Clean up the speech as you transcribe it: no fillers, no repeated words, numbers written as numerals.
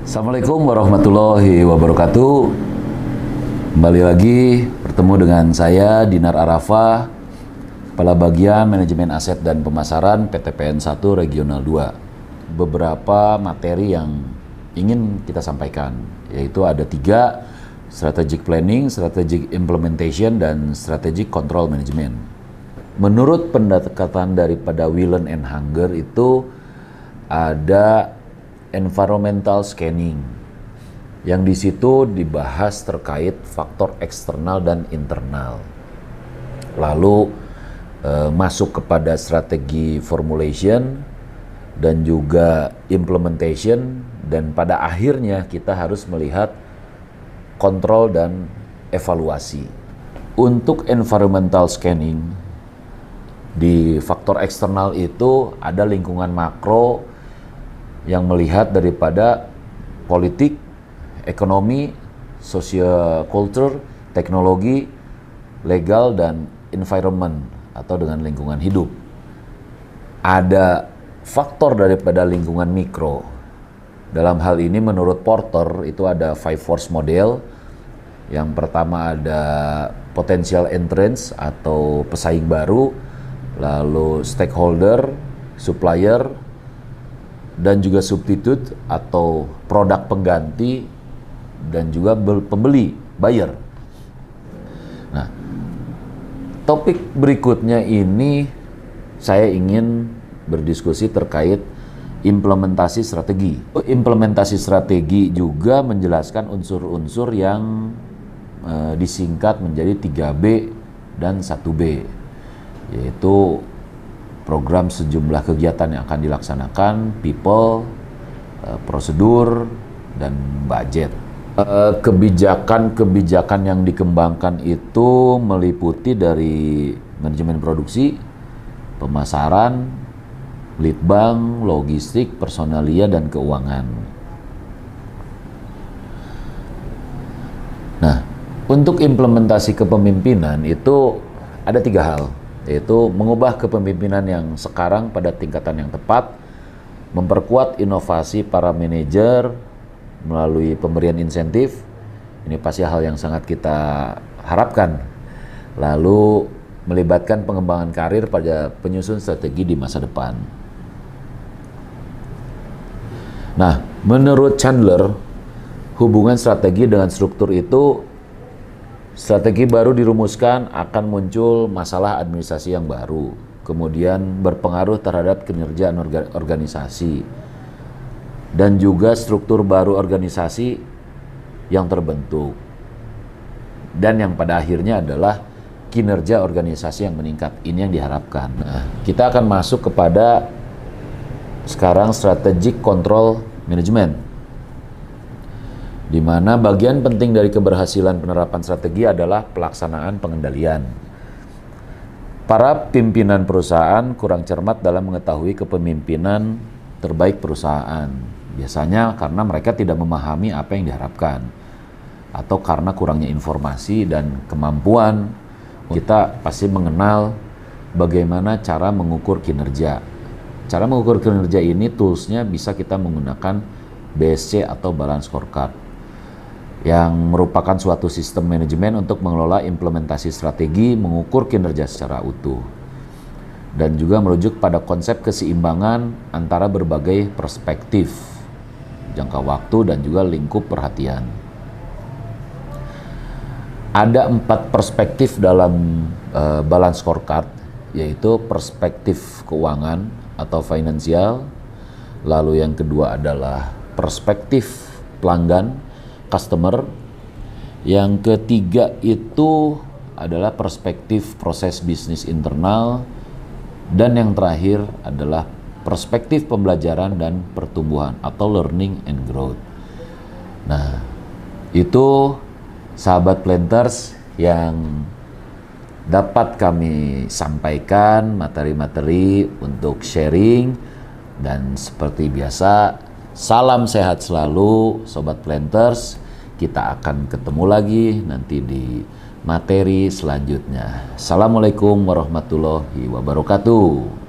Assalamualaikum warahmatullahi wabarakatuh. Kembali lagi bertemu dengan saya Dinar Arafah, Kepala Bagian Manajemen Aset dan Pemasaran PT PN 1 Regional 2. Beberapa materi yang ingin kita sampaikan, yaitu ada 3: Strategic Planning, Strategic Implementation, dan Strategic Control Management. Menurut pendekatan daripada Whelan and Hanger itu ada environmental scanning, yang di situ dibahas terkait faktor eksternal dan internal. Lalu masuk kepada strategi formulation dan juga implementation, dan pada akhirnya kita harus melihat kontrol dan evaluasi. Untuk environmental scanning, di faktor eksternal itu ada lingkungan makro yang melihat daripada politik, ekonomi, social culture, teknologi, legal, dan environment atau dengan lingkungan hidup. Ada faktor daripada lingkungan mikro. Dalam hal ini menurut Porter itu ada 5 force model. Yang pertama ada potential entrance atau pesaing baru, lalu stakeholder, supplier, dan juga substitute atau produk pengganti, dan juga pembeli, buyer. Nah, topik berikutnya ini saya ingin berdiskusi terkait implementasi strategi. Implementasi strategi juga menjelaskan unsur-unsur yang disingkat menjadi 3B dan 1B, yaitu program sejumlah kegiatan yang akan dilaksanakan, people, prosedur, dan budget. Kebijakan-kebijakan yang dikembangkan itu meliputi dari manajemen produksi, pemasaran, lead bank, logistik, personalia, dan keuangan. Nah, untuk implementasi kepemimpinan itu ada 3 hal, yaitu mengubah kepemimpinan yang sekarang pada tingkatan yang tepat, memperkuat inovasi para manajer melalui pemberian insentif, ini pasti hal yang sangat kita harapkan, lalu melibatkan pengembangan karir pada penyusun strategi di masa depan. Nah, menurut Chandler, hubungan strategi dengan struktur itu, strategi baru dirumuskan akan muncul masalah administrasi yang baru, kemudian berpengaruh terhadap kinerja organisasi, dan juga struktur baru organisasi yang terbentuk, dan yang pada akhirnya adalah kinerja organisasi yang meningkat. Ini yang diharapkan. Nah, kita akan masuk kepada sekarang strategic control management, di mana bagian penting dari keberhasilan penerapan strategi adalah pelaksanaan pengendalian. Para pimpinan perusahaan kurang cermat dalam mengetahui kepemimpinan terbaik perusahaan. Biasanya karena mereka tidak memahami apa yang diharapkan, atau karena kurangnya informasi dan kemampuan. Kita pasti mengenal bagaimana cara mengukur kinerja. Cara mengukur kinerja ini toolsnya bisa kita menggunakan BSC atau Balance Scorecard, yang merupakan suatu sistem manajemen untuk mengelola implementasi strategi, mengukur kinerja secara utuh, dan juga merujuk pada konsep keseimbangan antara berbagai perspektif, jangka waktu, dan juga lingkup perhatian. Ada 4 perspektif dalam Balance Scorecard, yaitu perspektif keuangan atau finansial, lalu yang kedua adalah perspektif pelanggan, customer, yang ketiga itu adalah perspektif proses bisnis internal, dan yang terakhir adalah perspektif pembelajaran dan pertumbuhan atau learning and growth. Nah, itu sahabat planters yang dapat kami sampaikan materi-materi untuk sharing, dan seperti biasa, salam sehat selalu Sobat Planters. Kita akan ketemu lagi nanti di materi selanjutnya. Assalamualaikum warahmatullahi wabarakatuh.